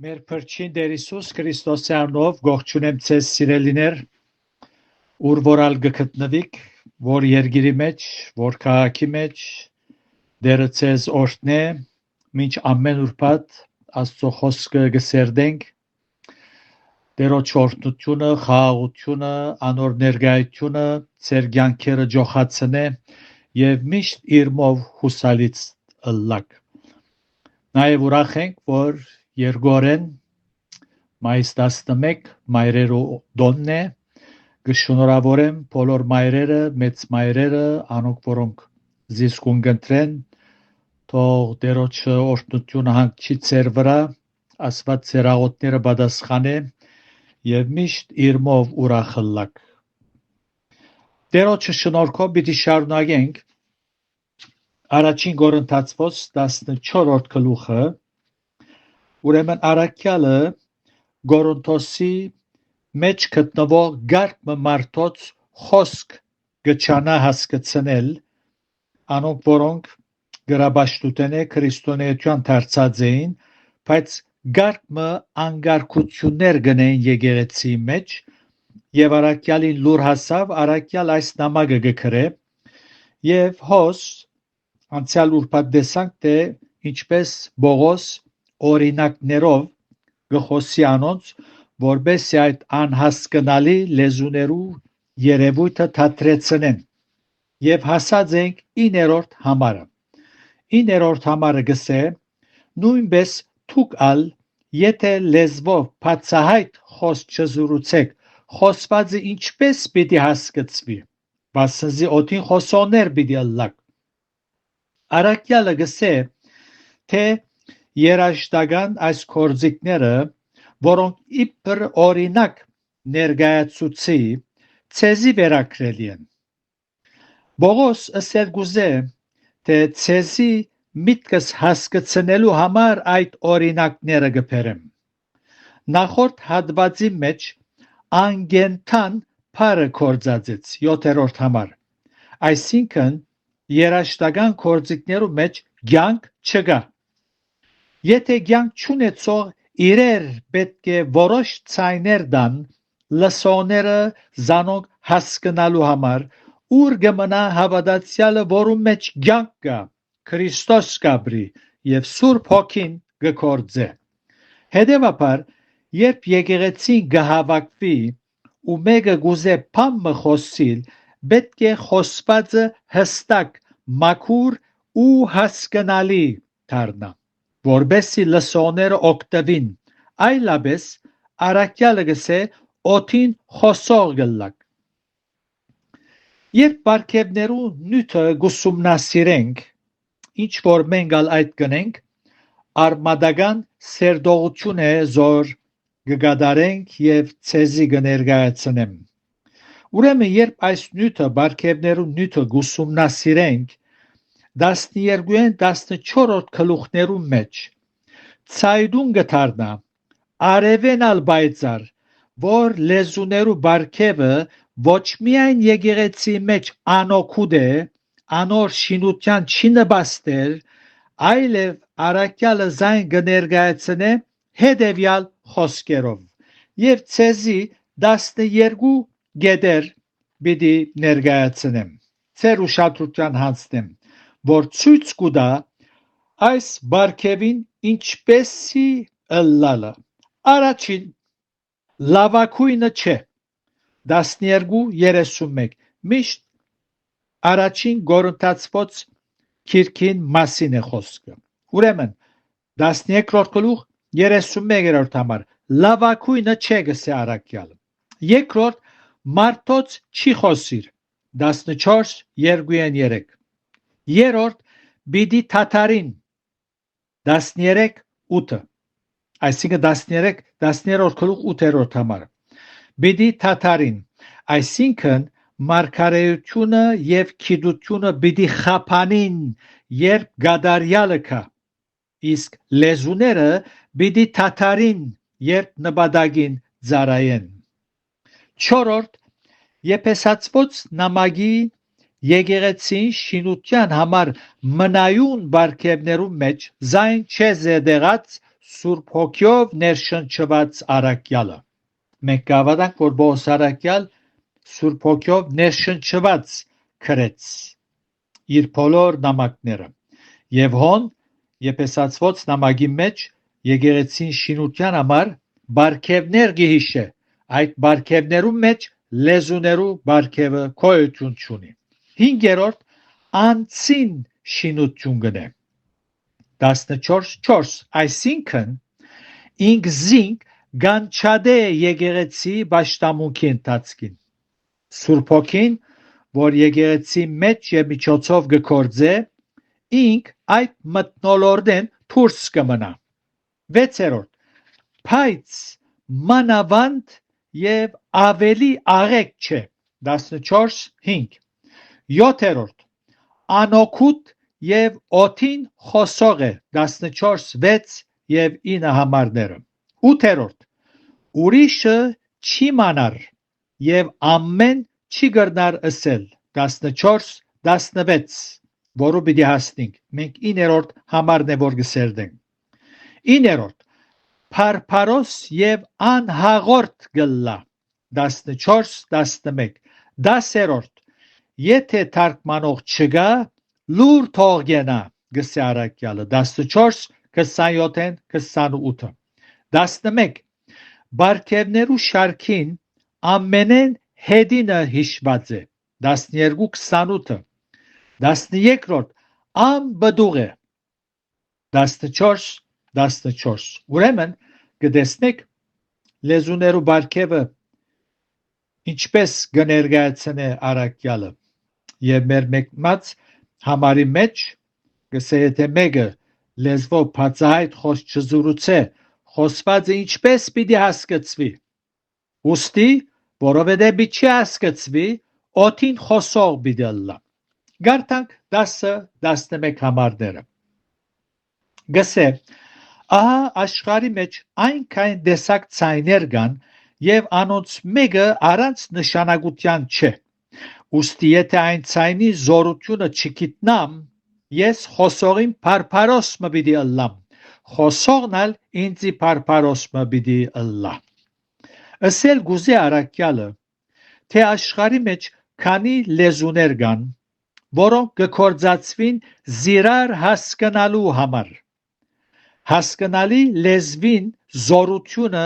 Մեր փրկին Տեր Հիսուս Քրիստոսի անունով գողջունեմ ձեզ սիրելիներ, ուր որալ գտնվիք, որ երկրի մեջ, որ քաղաքի մեջ, Տերը ձեզ օրհնե, մինչ ամեն ուրբաթ Աստծո խոսքը գսերդենք, Տերոջ օրհնությունը, խաղաղությունը, անոր ներկայությունը ձեր կյանքերը ջոխացնե եւ միշտ իրմով հուսալից ըլլակ։ Նաեւ ուրախ ենք, որ երկորեն մայիս 11 մայրերու դոնն է, գշնորհավորեմ բոլոր մայրերը, մեծ մայրերը, անոնք որոնք զիսկուն կընտրեն, թող Տերոջը օրհնությունը հանգչի ձեր վրա, Աստված ձեր աղոթները պատասխանե եւ միշտ իրմով ուրախ ըլլակ։ Տերոջը շնորհքով պիտի շարունակենք առաջին Կորինթացոց 14-րդ գլուխը, ուրեմն առաքյալը Կորինթոսի մեջ գտնվող գարկ մարդոց խոսք գճանա հասկացնել, անոնք որոնք գրաբաշխտեն քրիստոնեության դարձած էին, բայց գարկը անգարկություններ գնեն եկեղեցի մեջ եւ առաքյալին լուր հասավ, առաքյալ այս նամակը գկրե եւ հոս անցյալ ուրբաթ տեսանք թե ինչպես Բողոս օրինակներով գխոսի անոնց, որբեսի այդ անհասկանալի լեզուներու երևույթը թատրեցնեն եւ հասած ենք 9-րդ համարը։ 9-րդ համարը գսե նույնպես թուք ալ եթե լեզվով բացահայտ խոսք չզրուցեք, խոսվածը ինչպես պիտի հասկացվի, բասնզի օդին խոսողներ պիտի ըլլակ։ Առաքյալը գսե թե երաժշտական այս կորձիկները, որոնք իբր օրինակ ներկայացուցի, ցեզի վերակրելի են։ Բողոս ըսել գուզե թե ցեզի միտքս հասկացնելու համար այդ օրինակները գբերեմ։ Նախորդ հատվածի մեջ անգենթան փարը կորձածեց 7-րդ համար, այսինքն երաշտական կորձիկներու մեջ կյանք չկա։ Եթե կյանք չունեցող իրեր պետք է որոշ ցայներ դան լսողները զանոնք հասկանալու համար, ուր գմնա հավատացյալը, որում մեջ կյանք կա, Քրիստոս կաբրի եւ Սուրբ Հոգին գկործե։ Հետևաբար, երբ եկեղեցին գհավաքվի ու մեկը գուզե բամը խոսիլ, պետք է խոսվածը հստակ, մաքուր ու հասկանալի դառնա, որբեսի լսողները օգտվին, այլապես առաքյալը գսե օդին խոսող գլլակ։ Երբ պարգևներու նյութը գուսումնասիրենք, ինչ որ մենք այդ գնենք, արմադական սերտողություն է զոր գգադարենք եւ ցեզի կներկայացնեմ։ Ուրեմն երբ այս նյութը պարգևներու նյութը գուսումնասիրենք, 12-ին 14-րդ գլուխներու մեջ ցայդուն գթարնա արևենալ բայցար, որ լեզուներու պարգևը ոչ միայն եկեղեցի մեջ անօգուտ է, անոր շինության չի նպաստել, այլև առաքյալը զայն կներկայացնե հետևյալ խոսքերով եւ ցեզի 12 գետեր պիտի ներկայացնեմ, ծեր ուշադրության հանձնեմ, որ ցույց կուտա այս բարգևին ինչպեսի ըլլալը։ Առաջին լավակույնը չէ 12:31 միշտ առաջին Կորինթացոց քիրքին մասին է խոսքը։ Ուրեմն 13-րդ գլուխ 31-րդ համար լավակույնը չէ գսե առաքյալը։ Երկրորդ մարդոց չի խոսիր 14:2-3 Երրորդ բիդի թաթարին 13:8 այսինքն 13-րդ գլուխ 8-րդ համար բիդի թաթարին այսինքն մարգարեությունը եւ գիտությունը պիտի խափանին, երբ գադարյալը կա, իսկ լեզուները պիտի թաթարին, երբ նպատակին ծառայեն։ Չորրորդ Եփեսացոց նամակի եկեղեցին շինության համար մնայուն բարգևներու մեջ զայն չէ զեդեղած Սուրբ Հոգյով ներշնչված առաքյալը։ Մենք կհավատանք, որ Պողոս առաքյալ Սուրբ Հոգյով ներշնչված քրեց իր բոլոր նամակները։ Եվ հոն Եփեսացված նամակի մեջ եկեղեցին շինության համար բարգևներ գիհիշե, այդ բարգևներում մեջ լեզուներու բարգևը գոյություն ունի։ 5-րդ անցին շինություն գնե 14:4 այսինքն ինքզինք գանչադե եկեղեցի պաշտամունքի ընթացքին Սուրբ Հոգին, որ եկեղեցի մեջ եւ միջոցով գործե, ինք այդ մտնոլորդեն դուրս կմնա։ 6-րդ բայց մանավանդ եւ ավելի աղեկ չէ 14:5 7-րդ անօգուտ եւ օթին խոսող է 14:6 եւ 9 համարները 8-րդ ուրիշը չի մանար եւ ամեն չի գրնար ասել 14:16 որը պիտի հասնենք մենք 9-րդ համարն է որ գսերդենք 9-րդ փարփարոս եւ անհաղորդ գլլա 14:11 10-րդ եթե թարգմանող չգա լուր թող գնա գսե առաքյալը 14:27-28 11 բարգևներու շարքին ամենեն հետինը հիշված է 12:28 13-րդ անբդուղ է 14:14 ուրեմն կտեսնեք լեզուներու բարգևը ինչպես կներկայացնե առաքյալը եւ մեր մեկնած համարի մեջ գսե եթե մեկը լեզվով բացահայտ խոսք չզուրուցե խոսված է ինչպես պիտի հասկացվի ուստի որովհետեւ չի հասկացվի օթին խոսող պիտի լա գարտանք 10-11 համարները գսե ահա աշխարհի մեջ այնքան դեսակ ցայներ կան եւ անոնց մեկը առանց նշանակության չէ ուստի եթե այն ցայնի զորությունը չգիտնամ ես խոսողին փարփարոս մը պիտի ըլլամ խոսողն ալ ինձի փարփարոս մը պիտի ըլլա ասել գուզե առաքյալը թե աշխարհի մեջ քանի լեզուներ կան որոնք կկործածվին զիրար հասկանալու համար հասկանալի լեզվին զորությունը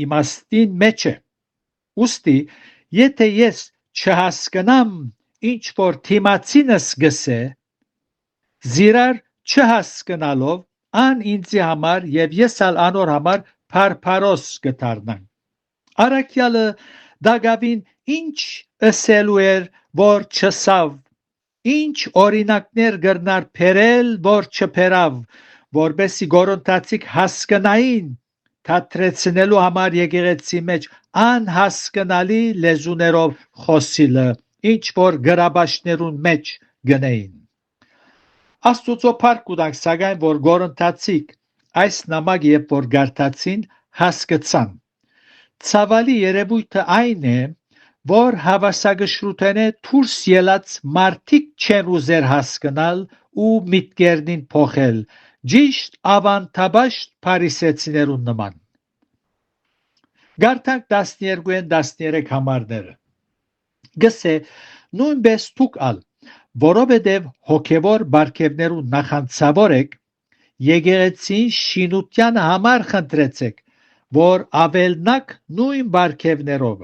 իմաստին մեջ է ուստի եթե ես չհասկանամ ինչ որ թիմացինս գսե զիրար չհասկանալով ան ինձի համար եւ ես ալ անոր համար փարփարոս կդառնամ առաքյալը դագավին ինչ ասելու էր որ չսավ ինչ օրինակներ գրնար փերել որ չփերավ որբեսի գորոնտացիք հասկանային թատրեցնելու համար եկեղեցի մեջ անհասկանալի լեզուներով խոսիլը ինչ որ գրաբաշներուն մեջ գնային Աստուծո փառք ուտանք սակայն որ գորոնտացիք այս նամակ երբ որ գարտացին հասկացան ցավալի երևույթը այն է որ հավասագշրութենե դուրս ելած մարդիկ չեն ուզեր հասկանալ ու միտքերնին փոխել Ճիշտ ավանթաբաշտ փարիսեցիներուն նման Գարտանք 12-13 համարները գսե նույնպես դուք ալ որովհետև հոգևոր բարգևներու նախանցավոր եք եկեղեցին շինության համար խնդրեցեք որ ավելնակ նույն բարգևներով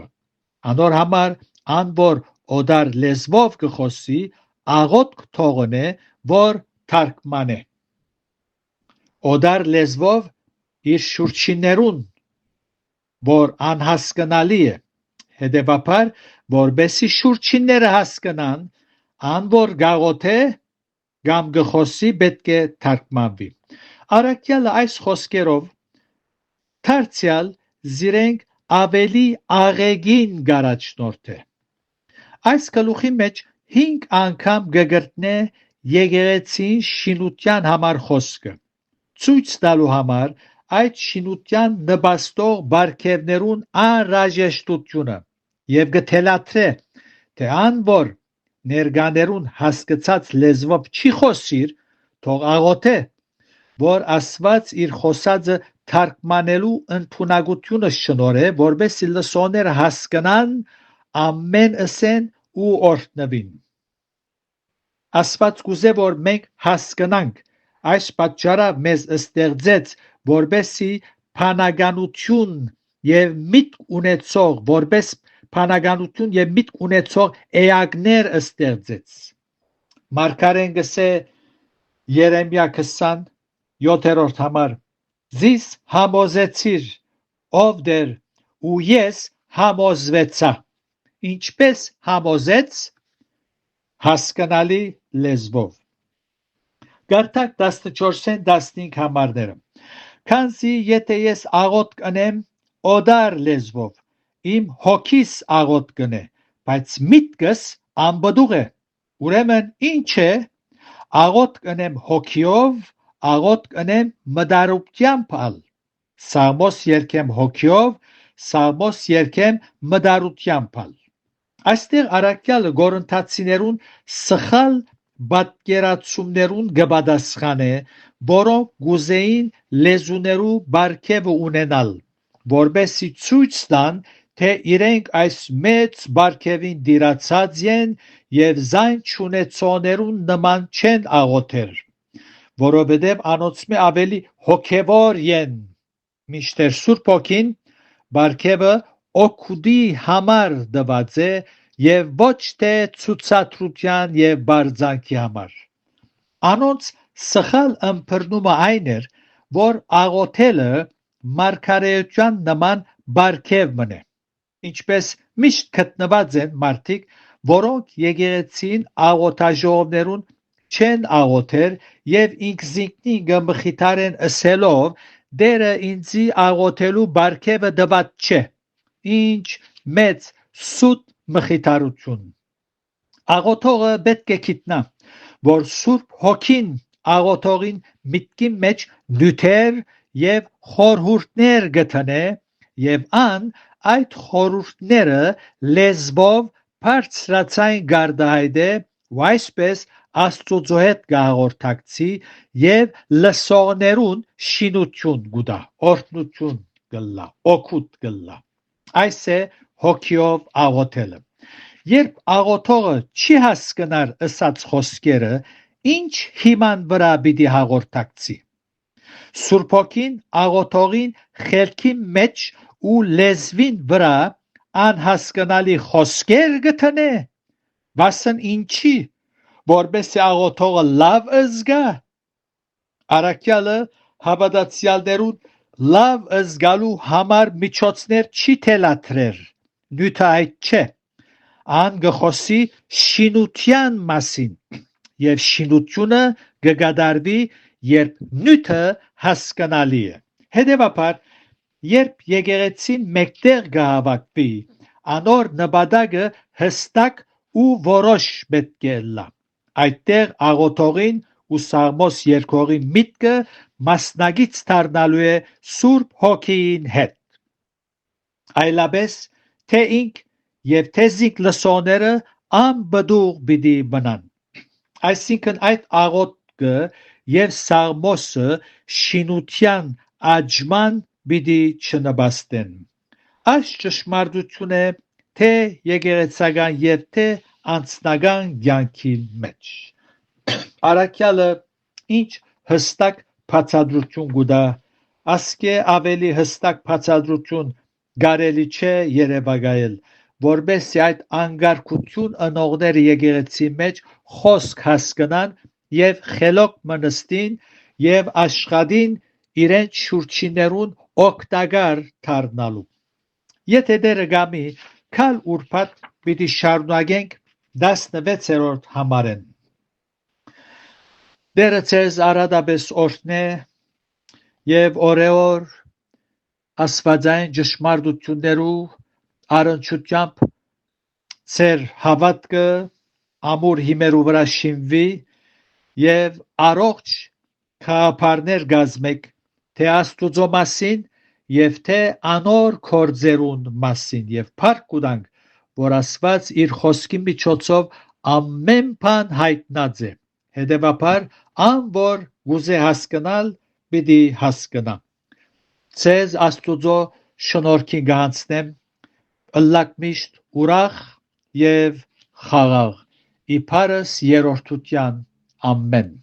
անոր համար ան որ օդար լեզվով կխոսի աղոտ թողնե որ թարգմանե Օդար լեզվով իր շուրջիներուն, որ անհասկանալի է, հետևաբար, որբեսի շուրջինները հասկանան, ան որ գաղոթե կամ գխոսի պետք է թարգմանվի։ Առաքյալը այս խոսքերով դարձյալ զիրենք ավելի աղեգին գարաչնորդ է։ Այս գլուխի մեջ 5 անգամ գգրտնե եկեղեցին շինության համար խոսքը։ Ցույց տալու համար այդ շինության նպաստող բարգևներուն անհրաժեշտությունը եւ գթելաթրե թե ան որ ներկաներուն հասկացած լեզվով չի խոսիր թող աղոթե որ Աստված իր խոսածը թարգմանելու ընդունակությունը շնորհե, որպեսզի լսողները հասկանան, ամեն ասեն ու օրհնվին։ Աստված կուզե, որ մենք հասկանանք, այս պատճառով մեզ ստեղծեց, որպեսզի փանագանություն եւ միտք ունեցող, որպես փանագանություն եւ միտք ունեցող էակներ ստեղծեց։ Մարգարեն գսե Երեմիա 27-րդ համար. Զիս համոզեցիր, ով դեր, ու ես համոզվեցա։ Ինչպես համոզեց, հասկանալի լեզվով։ Գարտակ 14-ին 15 համարները։ Քանզի եթե ես աղոտ կնեմ օդար լեզվով, իմ հոգիս աղոտ կնե, բայց միտքս անբդուղ է։ Ուրեմն ինչ է, աղոտ կնեմ հոգիով, աղոտ կնեմ մդարությամբ ալ։ Սաղմոս երկեմ հոգիով, սաղմոս երկեմ մդարությամբ ալ։ Այստեղ առաքյալը Գորընթացիներուն սխալ պատկերացումներուն գբադասխան է, որոնք գուզեին լեզուներու բարգևը ունենալ, որբեսի ցույց տան, թե իրենք այս մեծ բարգևին դիրացած են եւ զայն չունեցողներուն նման չեն աղոթեր, որովհետեւ անոնցմե ավելի հոգևոր են, մինչդեռ Սուրբ Հոգին բարգևը օգուտի համար դված է եւ ոչ թե ցուցադրության եւ բարձանքի համար։ Անոնց սխալ ըմբռնումը այն էր, որ աղոթելը մարգարեության նման բարգև մնե, ինչպես միշտ գտնված են մարդիկ, որոնք եկեղեցին աղոթաժողովներուն չեն աղոթեր եւ ինքզինքնին գմխիթարեն ասելով, դերը ինձի աղոթելու բարգևը դված չէ, ինչ մեծ սուտ մխիթարություն։ Աղոթողը պետք է գիտնա, որ Սուրբ Հոգին աղոթողին միտքի մեջ նյութեր եւ խորհուրդներ գտնե եւ ան այդ խորհուրդները լեզվով բարձրացային գարդահայտե ու այսպես Աստծո հետ գաղորդակցի եւ լսողներուն շինություն գուտա, օրհնություն գլա, օգուտ գլա։ Այս է հոգիով աղոթելը։ Երբ աղոթողը չի հասկանար ըսած խոսքերը, ինչ հիման վրա պիտի հաղորդակցի։ Սուրբ Հոգին աղոթողին խելքի մեջ ու լեզվին վրա անհասկանալի խոսքեր գտնե, վասն ինչի, որպեսզի աղոթողը լավ զգա։ Առաքյալը հավատացյալներուն լավ զգալու համար միջոցներ չի թելադրեր, նյութը այդ չէ, ան գխոսի շինության մասին եւ շինությունը կգադարվի, երբ նյութը հասկանալի է։ Հետևաբար, երբ եկեղեցին մեկտեղ կհավաքվի, անոր նպատակը հստակ ու որոշ պետք է լա։ Այդտեղ աղոթողին ու Սաղմոս երկողի միտքը մասնագից դառնալու է Սուրբ Հոգին հետ։ Այլապես թե ինք եւ թե զինք լսողները անբդուղ պիտի մնան։ Այսինքն այդ աղոթքը եւ Սաղմոսը շինության աճման պիտի չնպաստեն։ Այս ճշմարտություն է թե եկեղեցական եւ թե անձնական կյանքի մեջ։ Առաքյալը ինչ հստակ բացատրություն կուտա, ասկե ավելի հստակ բացատրություն կարելի չէ երևակայել, որպեսզի այդ անկարգություն ընողները եկեղեցի մեջ խոսք հասկանան եւ խելոք մնստին եւ աշխատին իրենց շուրջիներուն օգտակար դառնալու։ Եթե դերը գամի, քալ ուրբաթ պիտի շարունակենք 16-րդ համարեն։ Դերը ձեզ արադապես օրհնե եւ օրեօր աստվածային ճշմարտություններու առնչությամբ ձեր հավատքը ամուր հիմերու վրա շինվի եւ առողջ քահապարներ գազմեք թե Աստուծո մասին եւ թե անոր կորձերուն մասին եւ փառք կուտանք, որ Աստված իր խոսքի միջոցով ամեն բան հայտնած է։ Հետևաբար ան որ գուզե հասկանալ պիտի հասկանա։ Ձեզ Աստուծո շնորհքին գանցնեմ, ըլլակ միշտ ուրախ եւ խաղաղ, իբարս երրորդության ամեն